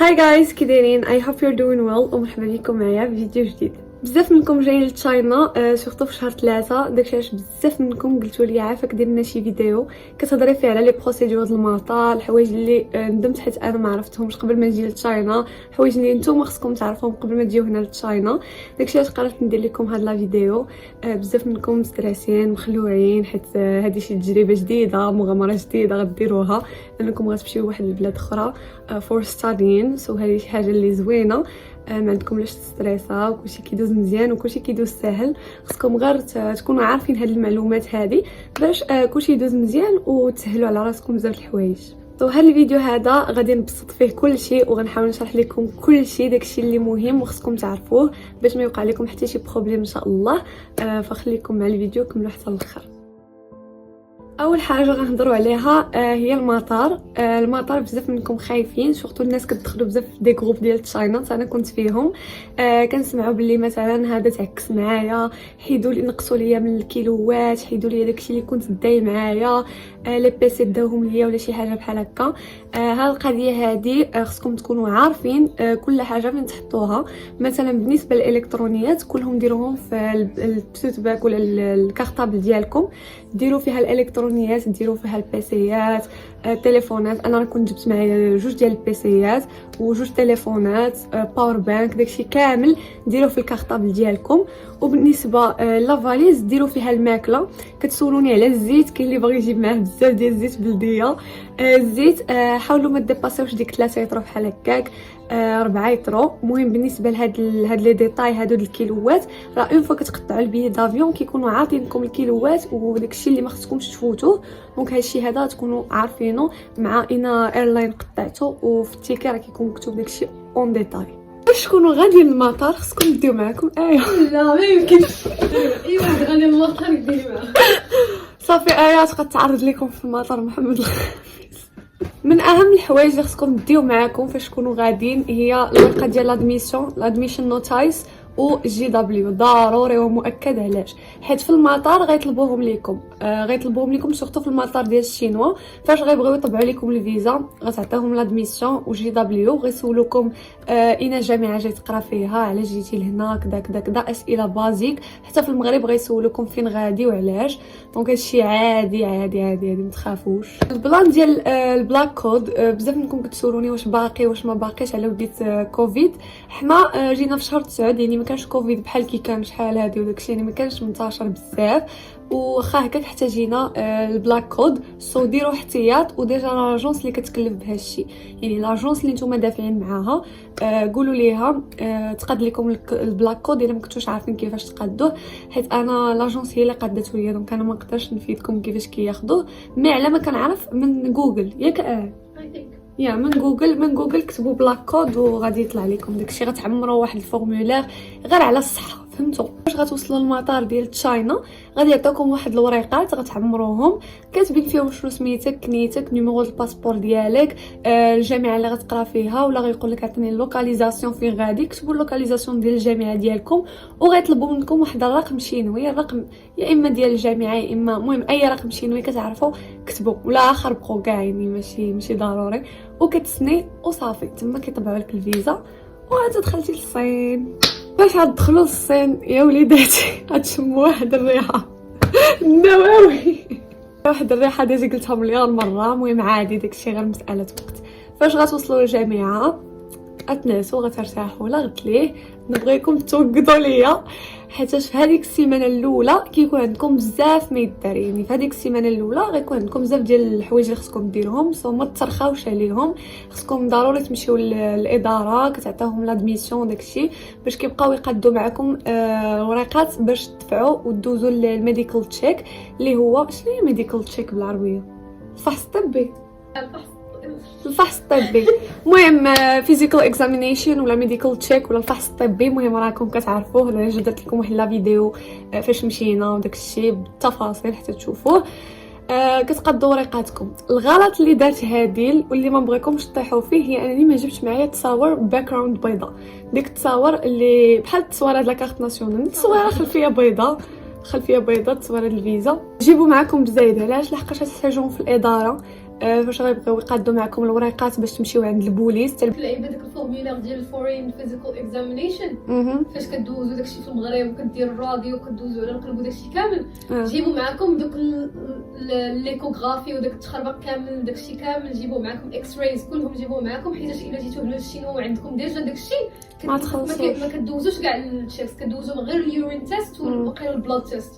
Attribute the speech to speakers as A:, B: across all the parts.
A: هاي جايز، كي دايرين؟ I hope you're doing well ومرحبا بكم معايا في فيديو جديد. بزاف منكم جايين لتشاينا سورتو في شهر 3. داكشي علاش بزاف منكم قلتوا لي عافاك دير لنا شي فيديو كتهضري فيه على لي بروسيدور د المطار، الحوايج اللي ندمت حيت انا ما عرفتهمش قبل ما نجي لتشاينا، الحوايج اللي نتوما خصكم تعرفوهم قبل ما تجيو هنا لتشاينا. داكشي علاش قررت ندير لكم هاد لا فيديو. بزاف منكم مستراسين مخلوعين حيت هادي شي تجربه جديده، مغامره جديده غديروها انكم غتمشيو لواحد البلاد اخرى فور ستادين. سو هذه شي حاجه اللي زوينه، ما عندكم لاش تستريسا وكلشي كيدوز مزيان وكلشي كيدوز ساهل. خصكم غير تكونوا عارفين هاد المعلومات هذه باش كلشي يدوز مزيان وتسهلوا على راسكم بزاف الحوايج. هاد الفيديو هذا غادي نبسط فيه كلشي وغنحاول نشرح لكم كلشي داكشي اللي مهم وخصكم تعرفوه باش ما يوقع لكم حتى شي بروبليم ان شاء الله. فخليكم مع الفيديو كملوا حتى الاخر. اول حاجه غنهضروا عليها هي المطار. المطار بزاف منكم خايفين، سورتو الناس كتدخلوا بزاف دي جروب ديال تشاينا، انا كنت فيهم. كنسمعوا باللي مثلا هذا تعكس معايا، حيدوا لي نقصوا ليا من الكيلوات، حيدوا لي داكشي اللي كنت داي معايا، لي بيسي داوهم ليا ولا شي حاجه بحال هكا. هاد القضيه هذه خصكم تكونوا عارفين كل حاجه فين تحطوها. مثلا بالنسبه للالكترونيات كلهم ديروهم في التوت باك ولا الكارطابل ديالكم، ديروا فيها الالكترونيات، ديروا فيها البيسيات، التليفونات. انا كنت جبت معايا جوج ديال البيسيات وجوج تليفونات، باور بانك، داكشي كامل ديروه في الكارطابل ديالكم. وبالنسبه لافاليز ديروا فيها الماكله. كتسولوني على الزيت، كاين اللي باغي يجيب معاه بزاف ديال الزيت بلديه. الزيت حاولوا ما ديباسيوش ديك 3 يطرو بحال هكاك، 4 يطرو. المهم بالنسبه لهاد لي ديتاي هادو د الكيلوات، راه اون فوا كتقطعوا البي دافيون كيكونوا عاطينكم الكيلوات وداكشي اللي ما خصكمش تفوتوه. دونك هادشي هذا تكونوا عارفينه مع اينا ايرلاين قطعتو، وفي التيكي راه كيكون مكتوب داكشي اون ديتاي. باش تكونوا غاديين للمطار خصكم ديو معكم
B: لا ما يمكنش اي واحد غادي للمطار يدير معاه
A: صافي ايات قتعرض لكم في المطار محمد الخامس. من اهم الحوايج اللي خصكم ديو معاكم فاش تكونوا غاديين هي الورقه ديال لادميشن نوتايس و جي دبليو، ضروري ومؤكد. علاش؟ حيت في المطار غيطلبوهم لكم سورتو في المطار ديال الشينوا. فاش غيبغيو يطبعوا لكم الفيزا غتعطيهم لادميسيون و جي دبليو، غيسولوكم اين جامعه جاي تقرا فيها، علاش جيتي لهنا، كذا كذا كذا، اسئله بازيك. حتى في المغرب غيسولوكم فين غادي وعلاش. دونك هادشي عادي عادي عادي عادي، ما تخافوش. البلان ديال البلاك كود، بزاف منكم كتسولوني واش باقي واش ما باقيش على وديت كوفيد. حنا جينا في شهر 9، يعني ما كانش كوفيد بحال كي كان شحال هادي وداكشي، يعني ما كانش منتشر بزاف. وخا هكاك احتاجينا البلاك كود. سو ديروا احتياط، وديجا لاجونس اللي كتكلف بهذا الشيء، يعني لاجونس اللي نتوما دافعين معاها، قولوا ليها تقاد لكم البلاك كود الا ما كنتوش عارفين كيفاش تقادوه. حيت انا لاجونس هي اللي قادته ليا، دونك انا ما نقدرش نفيدكم كيفاش كياخذوه، مي على ما كنعرف من جوجل ياك يا من جوجل كتبوا بلاك كود وغادي يطلع لكم داكشي. غتعمروا واحد الفورمولير غير على الصحه، فهمتوا؟ باش غتوصلوا للمطار ديال تشاينا غادي يعطيوكم واحد الوريقات غتعمروهم، كاتبين فيهم شنو سميتك، كنيتك، نيميرو الباسبور ديالك، الجامعه اللي غتقرا فيها، ولا غيقول لك عطيني اللوكاليزاسيون فين غادي. كتبوا اللوكاليزاسيون ديال الجامعه ديالكم وغيطلبوا منكم واحد الرقم شينوي، الرقم يا اما ديال الجامعه يا اما المهم اي رقم شينوي كتعرفوا كتبوا، ولا اخر بقوا كاع، يعني ماشي ضروري. وكتسني وصافي تما كيطبعوا لك الفيزا وانت دخلتي للصين. باش غتدخلوا للصين يا وليداتي غتشموا واحد الريحه النواوي، واحد الريحه ديجا قلتها مليون مره. المهم عادي داكشي غير مساله وقت. فاش غتوصلوا للجامعه غتنعسوا غترتاحوا. لا قلت ليه نبغيكم توقدوا ليا، حيت في هذيك السيمانه الاولى كيكون عندكم بزاف ما يدار. يعني في هذيك السيمانه الاولى غيكون عندكم بزاف ديال الحوايج اللي خصكم ديروهم، سو ما ترخاوش عليهم. خصكم ضروري تمشيو للاداره كتعطيهم لادميسيون داكشي باش كيبقاو يقادوا معكم الورقات باش تدفعوا ودوزوا للميديكال تشيك، اللي هو شنو هي ميديكال تشيك بالعربيه؟ الفحص الطبي. الفحص الطبي، المهم فيزيكال اكزامينيشن ولا ميديكال تشيك ولا الفحص الطبي. المهم راكم كتعرفوه، انا درت لكم واحد لا فيديو فاش مشينا وداك الشيء بالتفاصيل حتى تشوفوه. كتقادوا ورقاتكم. الغلط اللي دارت هاديل واللي ما بغيكمش تطيحوا فيه هي انني ما جبتش معايا تصاور باك جراوند بيضاء، ديك التصاور اللي بحال التصويره د لا كارت ناسيونال، تصويره خلفيه بيضاء تصويره د الفيزا. جيبوا معكم بزايد. علاش؟ لحقاش تحتاجوهم في الاداره فاش غيبغيو يقادوا معكم الوريقات باش تمشيو عند البوليس
B: كنلعب هذاك الفورمولير ديال الفورين فيزيكال اكزامينيشن فاش كدوزو داكشي في المغرب وكديروا الراديو وكدوزو على نقلبوا داكشي كامل. جيبوا معكم دوك ليكوغرافي وداك التخربق كامل داكشي كامل، جيبوا معكم اكس رايز كلهم جيبوا معكم، حيت الا جيتو هنا للشينوا وعندكم ديجا داكشي ما كدوزوش كاع التشيكس، كدوزو غير اليورين تيست وبقى البلاد تيست،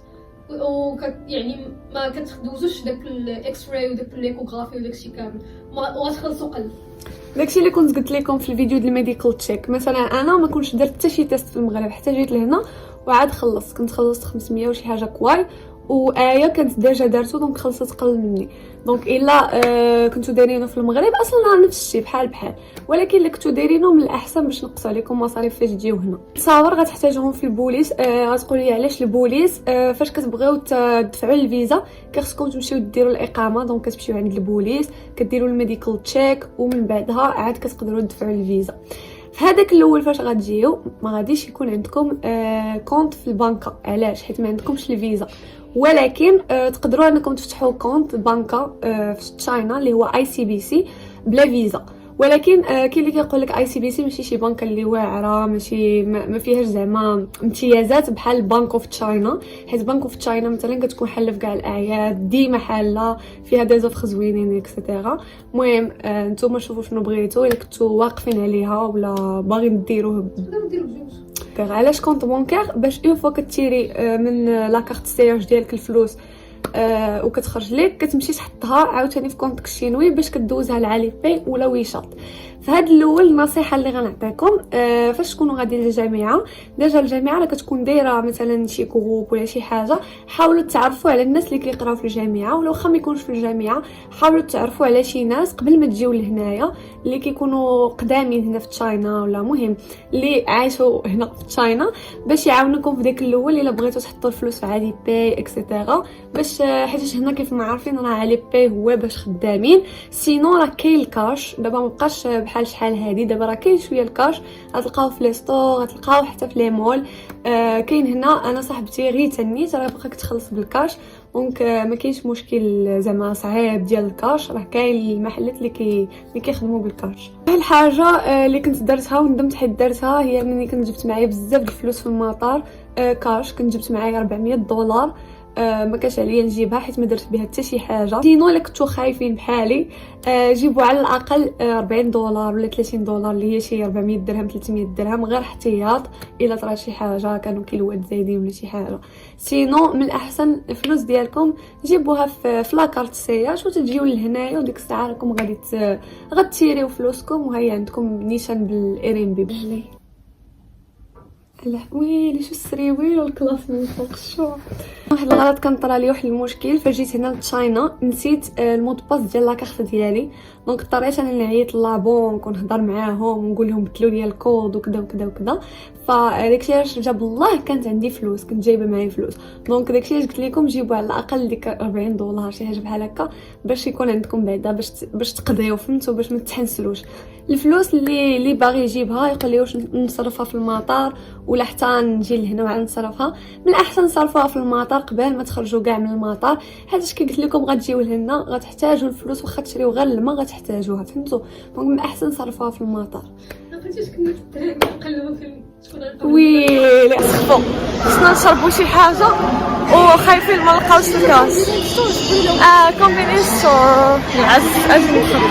B: يعني ما كتدوزوش داك الاكس راي وداك الليكوغرافي وداكشي كامل، وغتخلصوا قل.
A: داكشي اللي كنت قلت لكم في الفيديو ديال الميديكال تشيك. مثلا انا ما كنتش درت حتى شي تيست في المغرب حتى جيت لهنا وعاد خلصت، كنت خلصت 500 وشي حاجه كواي، وايه كانت ديجا دارتو دونك خلصت قل مني. دونك الا كنتو دايرينو في المغرب اصلا نفس الشيء بحال ولكن اللي كنتو دايرينو من الاحسن باش نقصوا عليكم مصاريف فاش تجيو هنا. تصاور غتحتاجوهم في البوليس. غتقولوا لي علاش البوليس؟ فاش كتبغيو تدفعوا الفيزا كيخصكم تمشيو ديروا الاقامه، دونك كتمشيو عند البوليس كديروا الميديكال تشيك ومن بعدها عاد كتقدروا تدفعوا الفيزا. في هذاك الاول فاش غتجيو ما غاديش يكون عندكم كونت في البنكه. علاش؟ حيت ما عندكمش الفيزا، ولكن تقدروا انكم تفتحوا كونت بنكه في تشاينا اللي هو ICBC بلا فيزا. ولكن كاين اللي كيقول لك ICBC ماشي شي بنكه اللي واعره، ماشي ما فيهاش زعما امتيازات بحال بنك اوف تشاينا، حيت بنك اوف تشاينا مثلا كتكون حاله في كاع الاعياد، ديما حاله فيها دي زوفر زوينين اكسيتيرا. المهم نتوما شوفوا شنو بغيتو، الا كنتو واقفين عليها ولا باغيين ديروه علاش كونط بونكير باش اون فوا كتيري من لاكارت سياج ديالك الفلوس وكتخرج ليك كتمشي تحطها عاوتاني في كونطك الشينوي باش كدوزها لعلي باي ولا ويشاط. فهاد الاول النصيحه اللي غنعطيكم فاش تكونوا غاديين للجامعه، ديجا الجامعه راه كتكون دايره مثلا شي جروب ولا شي حاجه، حاولوا تعرفوا على الناس اللي كيقراو في الجامعه، ولو خا ما يكونش في الجامعه حاولوا تعرفوا على شي ناس قبل ما تجيو لهنايا اللي كيكونوا قدامين هنا في تشاينا ولا مهم اللي عايشوا هنا في تشاينا باش يعاونوكم في داك الاول الا بغيتوا تحطوا الفلوس في علي باي اكسيتيرا، باش حيت هنا كيف ما عارفين راه علي باي هو باش خدامين. سينو راه كاين الكاش دابا مابقاش بحال شحال هادي، دابا راه كاين شويه الكاش غتلقاو في لي ستور، غتلقاو حتى في لي مول. كاين هنا انا صاحبتي غير تنيت راه بقاك تخلص بالكاش، دونك ما كاينش مشكل زعما صعيب ديال الكاش، راه كاين المحلات اللي كيخدموا بالكاش. الحاجه اللي كنت درتها وندمت حيت درتها هي ملي كنت جبت معايا بزاف د الفلوس في المطار كاش، كنت جبت معايا $400 ما كاش عليا نجيبها حيت ما درت بها حتى شي حاجه. سينو الا كنتو خايفين بحالي جيبوا على الاقل $40 ولا $30 اللي هي شي 400 درهم 300 درهم غير احتياط الا طرات شي حاجه كانوا كيلوات زايدين ولا شي حاجه. سينو من الاحسن الفلوس ديالكم جيبوها في لاكارت سياج وتجيو لهنايا وديك الساعه راكم غتيريو فلوسكم وهي عندكم نيشان بالRMB. لا ويلي شو السريويل والكلاس من فوق الشوط. واحد الغلط كان طرا لي واحد المشكل فجيت هنا لتشاينا نسيت المود باس ديال لاكارت ديالي، دونك اضطريت انا نعيط لابونك ونهضر معاهم ونقول لهم بدلوا لي الكود وكذا وكذا وكذا. فداكشي علاش جاب الله كانت عندي فلوس، كنت جايبه معايا فلوس، دونك داكشي علاش قلت لكم جيبوا على الاقل ديك $40 شي حاجه بحال هكا باش يكون عندكم بعدا باش تقضيو فهمتوا، باش ما تحنسلوش الفلوس اللي باغي يجيبها يقول لي واش نصرفها في المطار ولا حتى نجي لهنا وعاد نصرفها. من الاحسن صرفوها في المطار قبل ما تخرجوا كاع من المطار، حيت كي قلت لكم غتجيو لهنا غتحتاجوا الفلوس، واخا تشريو غير الماء غتحتاجوها فهمتوا، دونك من الاحسن صرفوها في المطار.
B: عرفتيش كنا نقلبوا في
A: ويلي اسخفوا خصنا نشربوا شي حاجه وخايفين ما نلقاوش الكاش. كونفينينس ستور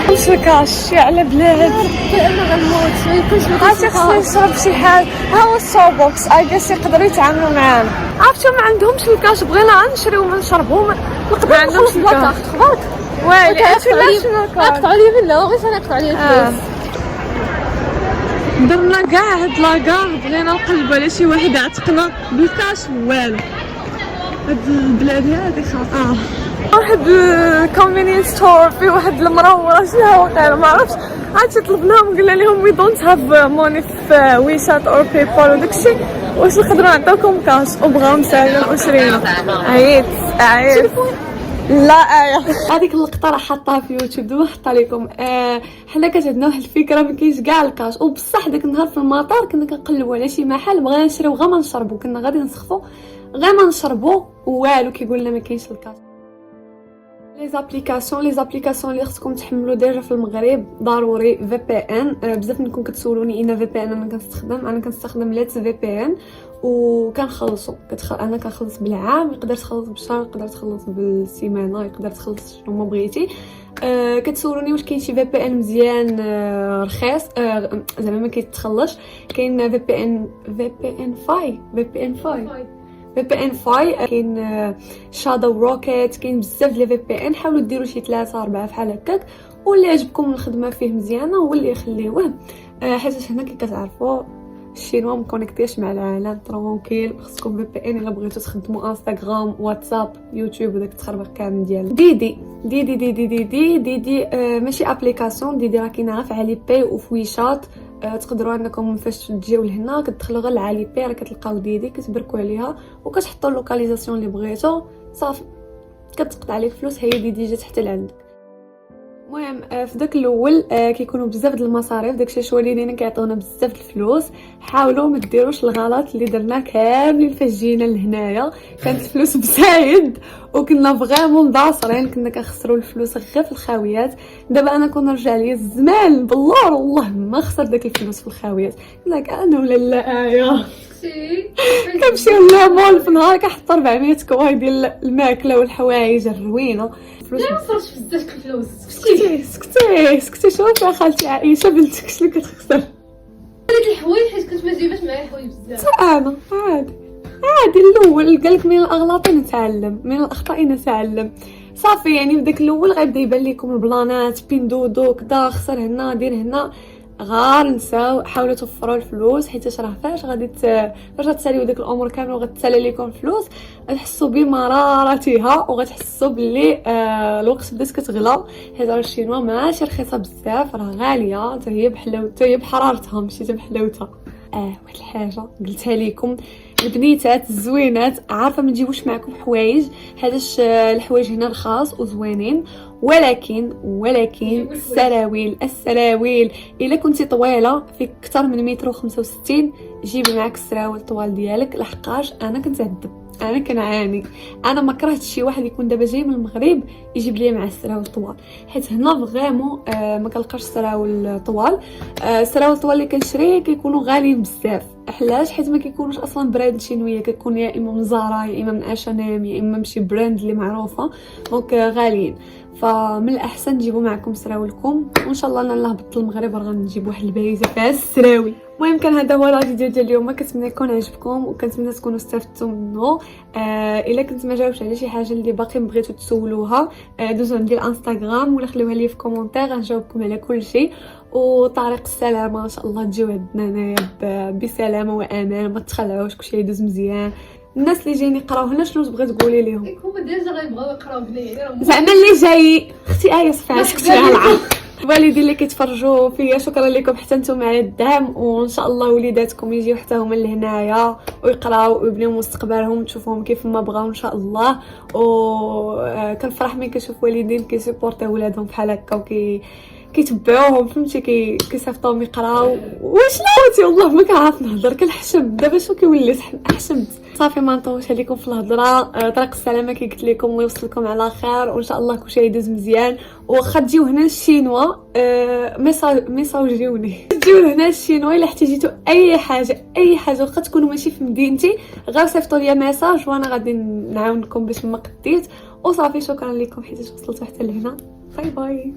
A: اجي الكاش يا على بلاد
B: انا غنموت ما يكونش
A: عرفتي خصنا نشرب شي حاجه. ها هو ستاربكس اي جيس يقدروا يتعاملوا معانا. عرفتوا ما عندهمش الكاش، بغينا نشريو ما نشربوا ما عندهمش الكاش. خبرك ويلي
B: اقطع عليا بالله غير انا اقطع عليا الفلوس.
A: درنا كاع هاد لاكار بغينا نقلبوا على شي واحد يعتقنا بالكاش والو. هاد البلاد هادي خاطئه. واحد كونفينينس ستور في واحد المروه شنو واقيلا ما عرفتش، عاد طلبناهم قلنا لهم وي دونت هاف موني في ويشات اور باي بال وداكشي واش نقدروا نعطيوكم كاش وبغاو مسالين وشرينا. عييت لا هذيك اللقطه راه حاطاها في يوتيوب دابا حطها لكم. حنا كانت عندنا واحد الفكره ما كاينش كاع الكاش، وبصح داك النهار في المطار كنا كنقلبوا على شي محل بغينا نشريو غير ما نشربوا، كنا غادي نسخفوا غير ما نشربوا والو كيقول لنا ما كاينش الكاش. لي زابليكاسيون اللي خصكم تحملوا ديجا في المغرب ضروري في بي ان. بزاف منكم كتسولوني اين في بي ان انا كنستخدم ليتس في بي ان وكنخلصوا انا كنخلص بالعام، يقدر تخلص بالشهر، يقدر تخلص بالسيمانه، يقدر تخلص شنو ما بغيتي. كتسولوني واش كاين شي في بي ان مزيان رخيص زعما ما كيتخلصش. كاين في بي ان فاي كاين شادو روكيت، كاين بزاف ديال في بي ان. حاولوا ديروا شي 3 4 بحال هكاك، واللي عجبكم الخدمه فيه مزيانه واللي يخليوه. حيت هنا كي كتعرفوا الشينوا مكونيكتيش مع العالم ترونكيل. خصكم في بي ان الا بغيتوا تخدموا انستغرام واتساب يوتيوب وداك التخربيق كامل ديال دي ماشي ابليكاسيون. دي راه كاينه في علي باي وفي ويشات. تقدروا انكم فاش تجيو لهنا كتدخلوا غير لعلي باي راه كتلقاو دي كتبركوا عليها وكتحطوا اللوكاليزاسيون اللي بغيتو صافي كتقطع عليك فلوس. هي دي جات حتى لعندك. المهم في داك الاول كيكونوا بزاف د المصاريف، داكشي شواليدين كيعطيونا بزاف د الفلوس. حاولوا ما ديروش الغلط اللي درنا كاملين فاش جينا لهنايا. كانت الفلوس بزايد وكنا فريمون مضاصرين، كنا كنخسروا الفلوس غير في الخاويات. دابا انا كون رجع لي الزمان بالله والله ما خسر داك الفلوس في الخاويات. لك انا ولا لا ايه كنمشيو للمول في نهار كنحط 400 كواي ديال الماكله والحوايج الروينه.
B: لا مصرش بزاف الفلوس.
A: سكتي شوفي يا خالتي عائشه بنتك شنو كتخسر
B: هاد الحوايج حيت كنت ما جايباش معايا حوايج بزاف.
A: انا عادي الاول قالك من الاغلاط نتعلم، من الاخطاء نتعلم. صافي يعني بداك الاول غيبدا يبان لكم البلانات بيندودو كدا خسر هنا دير هنا. غار نساو حاولوا توفروا الفلوس حيت راه فاش غتساليو ديك الامور كامله وغتسالى لكم الفلوس غتحسوا بمرارتها وغتحسوا باللي الوقت بدات كتغلى. حيت راه الشينوا ماشي رخيصه بزاف، راه غاليه حتى هي بحرارتها ماشي حتى بحلاوتها. واحد الحاجه قلتها لكم البنيتات الزوينات، عارفه ما تجيبوش معكم حوايج حيتاش الحوايج هنا رخاص وزوينين، ولكن السراويل الا كنتي طويله فيك اكثر من 1.65 متر جيبي معك السراويل الطوال ديالك. لحقاش انا كنتعذب، انا كنعاني، انا ما كرهتش شي واحد يكون دابا جاي من المغرب يجيب لي مع السراويل الطوال حيت هنا فريمون ما كنلقاش السراويل طوال. السراويل الطوال اللي كنشري كيكونوا غاليين بزاف. علاش؟ حيت ما كيكونوش اصلا براند شينويه، كتكون يا اما من زارا يا اما من اشانام يا اما ماشي براند اللي معروفه، دونك غاليين. فمن الاحسن تجيبوا معكم سراولكم، وان شاء الله انا الله هبط المغرب راه غنجيب واحد البايزه فيها السراوي. المهم كان هذا هو الفيديو ديال اليوم، كنتمنى يكون عجبكم وكنتمنى تكونوا استفدتوا منه. الا كنت ما جاوبتش على شي حاجه اللي باقي بغيتوا تسولوها دوزوا عندي الانستغرام ولا خليوها لي في كومونتير غنجاوبكم على كل شيء. وطريق السلامه ان شاء الله تجيو عندنا هنايا بسلامه وامان، ما تخلعوش كلشي يدوز مزيان. الناس اللي جايين يقراو هنا شنو تبغي تقولي لهم؟
B: هما ديجا غيبغيو يقراو هنا يعني
A: زعما اللي جاي اختي ايه صفعه سكتي هالعام. الوالدين اللي كيتفرجوا فيا شكرا لكم حتى نتوما على الدعم، وان شاء الله وليداتكم يجيو حتى هما لهنايا ويقراو ويبنيو مستقبلهم تشوفوهم كيف ما بغاو ان شاء الله. وكنفرح ملي كنشوف والدين كيسيبورتيو ولادهم بحال هكا كيتبعوهم فهمتي كيصيفطوهم يقراو. واش ناوتي والله ما كنعرف نهضر كنحشم دابا شنو كيولي حشمت. صافي ما نطولش عليكم في الهضره. طريق السلامه كي قلت لكم الله يوصلكم على خير وان شاء الله كلشي يدوز مزيان. واخا تجيو هنا الشينوا ميساجيوني تجيو هنا الشينوا الا احتاجيتوا اي حاجه واخا تكونوا ماشي في مدينتي غير صيفطوا لي ميساج وانا غادي نعاونكم باش ما قديت. وصافي شكرا لكم حيت وصلتوا حتى لهنا. باي باي.